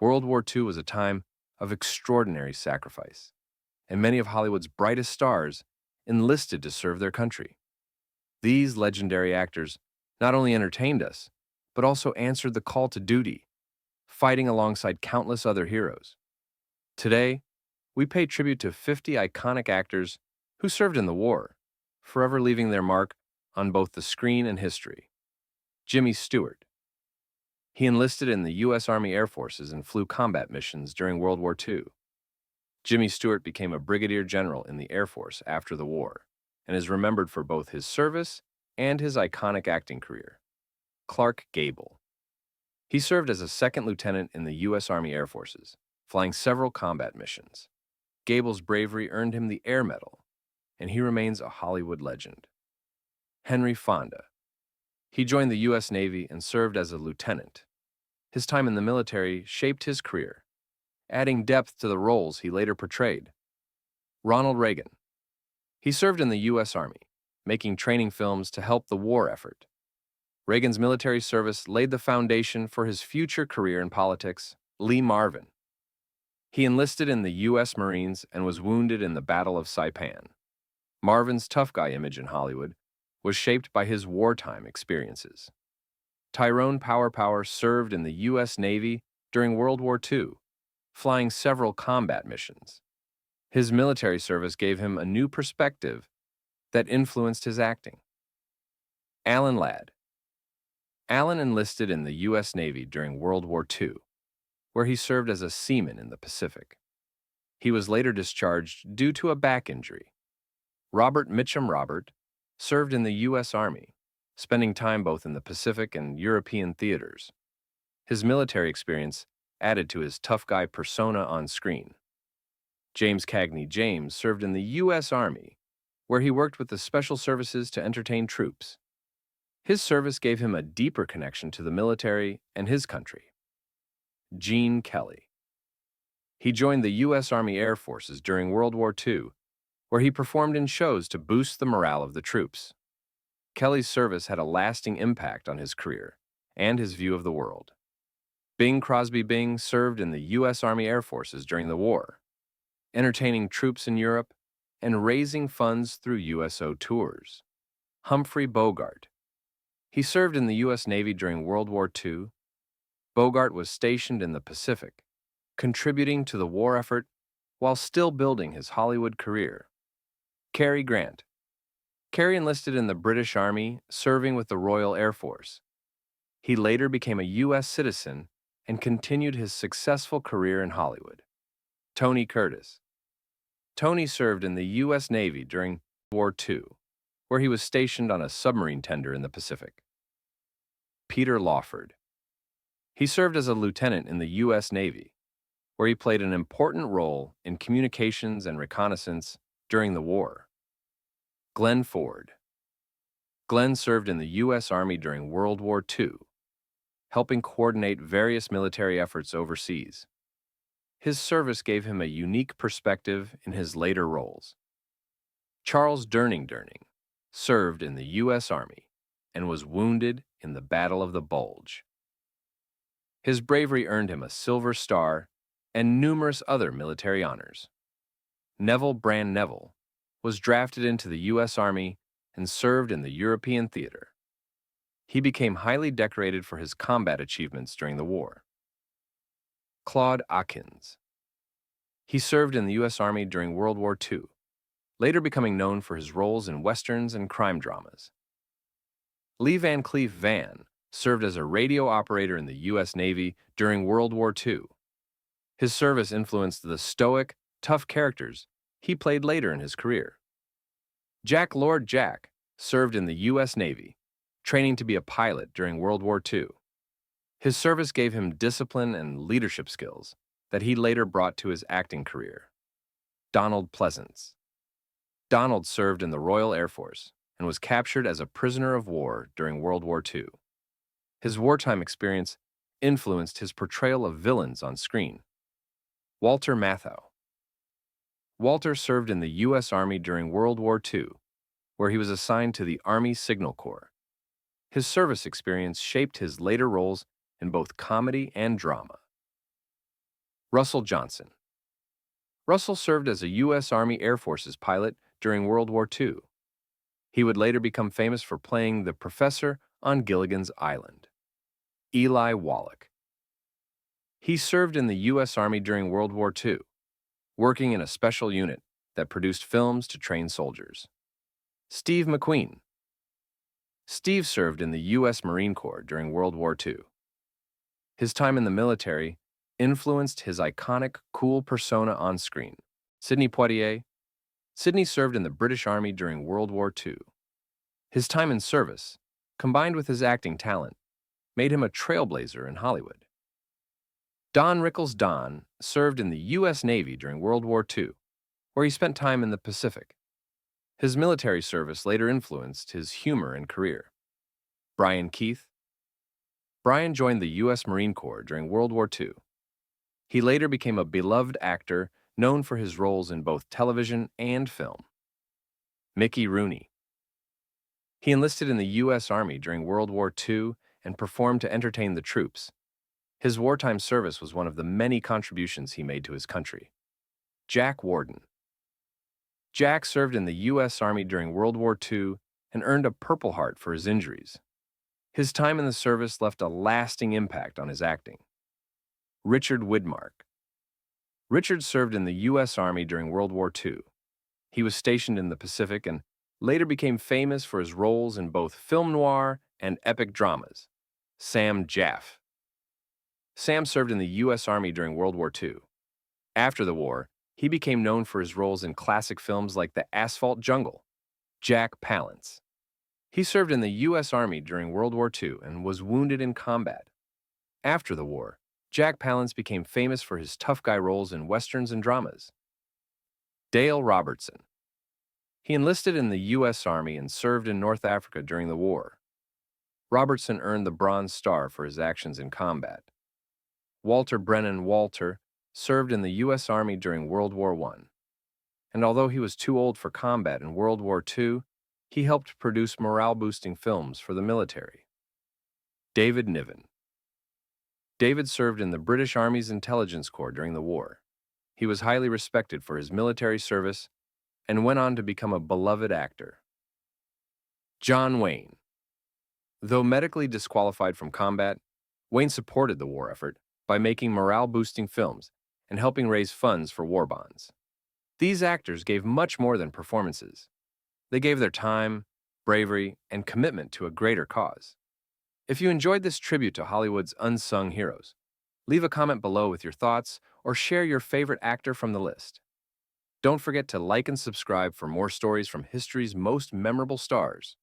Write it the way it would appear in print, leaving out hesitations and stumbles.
World War II was a time of extraordinary sacrifice, and many of Hollywood's brightest stars enlisted to serve their country. These legendary actors not only entertained us, but also answered the call to duty, fighting alongside countless other heroes. Today, we pay tribute to 50 iconic actors who served in the war, forever leaving their mark on both the screen and history. Jimmy Stewart. He enlisted in the U.S. Army Air Forces and flew combat missions during World War II. Jimmy Stewart became a Brigadier General in the Air Force after the war and is remembered for both his service and his iconic acting career. Clark Gable. He served as a second lieutenant in the U.S. Army Air Forces, flying several combat missions. Gable's bravery earned him the Air Medal, and he remains a Hollywood legend. Henry Fonda. He joined the U.S. Navy and served as a lieutenant. His time in the military shaped his career, adding depth to the roles he later portrayed. Ronald Reagan. He served in the U.S. Army, making training films to help the war effort. Reagan's military service laid the foundation for his future career in politics. Lee Marvin. He enlisted in the U.S. Marines and was wounded in the Battle of Saipan. Marvin's tough guy image in Hollywood was shaped by his wartime experiences. Tyrone Power served in the U.S. Navy during World War II, flying several combat missions. His military service gave him a new perspective that influenced his acting. Alan Ladd. Alan enlisted in the U.S. Navy during World War II, where he served as a seaman in the Pacific. He was later discharged due to a back injury. Robert Mitchum served in the U.S. Army, spending time both in the Pacific and European theaters. His military experience added to his tough guy persona on screen. James Cagney James served in the U.S. Army, where he worked with the Special Services to entertain troops. His service gave him a deeper connection to the military and his country. Gene Kelly. He joined the U.S. Army Air Forces during World War II, where he performed in shows to boost the morale of the troops. Kelly's service had a lasting impact on his career and his view of the world. Bing Crosby Bing served in the U.S. Army Air Forces during the war, entertaining troops in Europe and raising funds through USO tours. Humphrey Bogart. He served in the U.S. Navy during World War II. Bogart was stationed in the Pacific, contributing to the war effort while still building his Hollywood career. Cary Grant. Cary enlisted in the British Army, serving with the Royal Air Force. He later became a U.S. citizen and continued his successful career in Hollywood. Tony Curtis. Tony served in the U.S. Navy during World War II, where he was stationed on a submarine tender in the Pacific. Peter Lawford. He served as a lieutenant in the U.S. Navy, where he played an important role in communications and reconnaissance during the war. Glenn Ford. Glenn served in the U.S. Army during World War II, helping coordinate various military efforts overseas. His service gave him a unique perspective in his later roles. Charles Durning served in the U.S. Army and was wounded in the Battle of the Bulge. His bravery earned him a Silver Star and numerous other military honors. Neville Brand Neville was drafted into the U.S. Army and served in the European theater. He became highly decorated for his combat achievements during the war. Claude Akins. He served in the U.S. Army during World War II, later becoming known for his roles in westerns and crime dramas. Lee Van Cleef Van served as a radio operator in the U.S. Navy during World War II. His service influenced the stoic, tough characters he played later in his career. Jack Lord Jack served in the U.S. Navy, training to be a pilot during World War II. His service gave him discipline and leadership skills that he later brought to his acting career. Donald Pleasance. Donald served in the Royal Air Force and was captured as a prisoner of war during World War II. His wartime experience influenced his portrayal of villains on screen. Walter Matthau. Walter served in the U.S. Army during World War II, where he was assigned to the Army Signal Corps. His service experience shaped his later roles in both comedy and drama. Russell Johnson. Russell served as a U.S. Army Air Forces pilot during World War II. He would later become famous for playing the professor on Gilligan's Island. Eli Wallach. He served in the U.S. Army during World War II, working in a special unit that produced films to train soldiers. Steve McQueen. Steve served in the U.S. Marine Corps during World War II. His time in the military influenced his iconic, cool persona on screen. Sidney Poitier. Sidney served in the British Army during World War II. His time in service, combined with his acting talent, made him a trailblazer in Hollywood. Don Rickles. Don served in the U.S. Navy during World War II, where he spent time in the Pacific. His military service later influenced his humor and career. Brian Keith. Brian joined the U.S. Marine Corps during World War II. He later became a beloved actor known for his roles in both television and film. Mickey Rooney. He enlisted in the U.S. Army during World War II and performed to entertain the troops. His wartime service was one of the many contributions he made to his country. Jack Warden. Jack served in the U.S. Army during World War II and earned a Purple Heart for his injuries. His time in the service left a lasting impact on his acting. Richard Widmark. Richard served in the U.S. Army during World War II. He was stationed in the Pacific and later became famous for his roles in both film noir and epic dramas. Sam Jaff. Sam served in the U.S. Army during World War II. After the war, he became known for his roles in classic films like The Asphalt Jungle. Jack Palance. He served in the U.S. Army during World War II and was wounded in combat. After the war, Jack Palance became famous for his tough guy roles in westerns and dramas. Dale Robertson. He enlisted in the U.S. Army and served in North Africa during the war. Robertson earned the Bronze Star for his actions in combat. Walter Brennan. Walter served in the U.S. Army during World War I. And although he was too old for combat in World War II, he helped produce morale-boosting films for the military. David Niven. David served in the British Army's Intelligence Corps during the war. He was highly respected for his military service and went on to become a beloved actor. John Wayne. Though medically disqualified from combat, Wayne supported the war effort by making morale-boosting films and helping raise funds for war bonds. These actors gave much more than performances. They gave their time, bravery, and commitment to a greater cause. If you enjoyed this tribute to Hollywood's unsung heroes, leave a comment below with your thoughts or share your favorite actor from the list. Don't forget to like and subscribe for more stories from history's most memorable stars.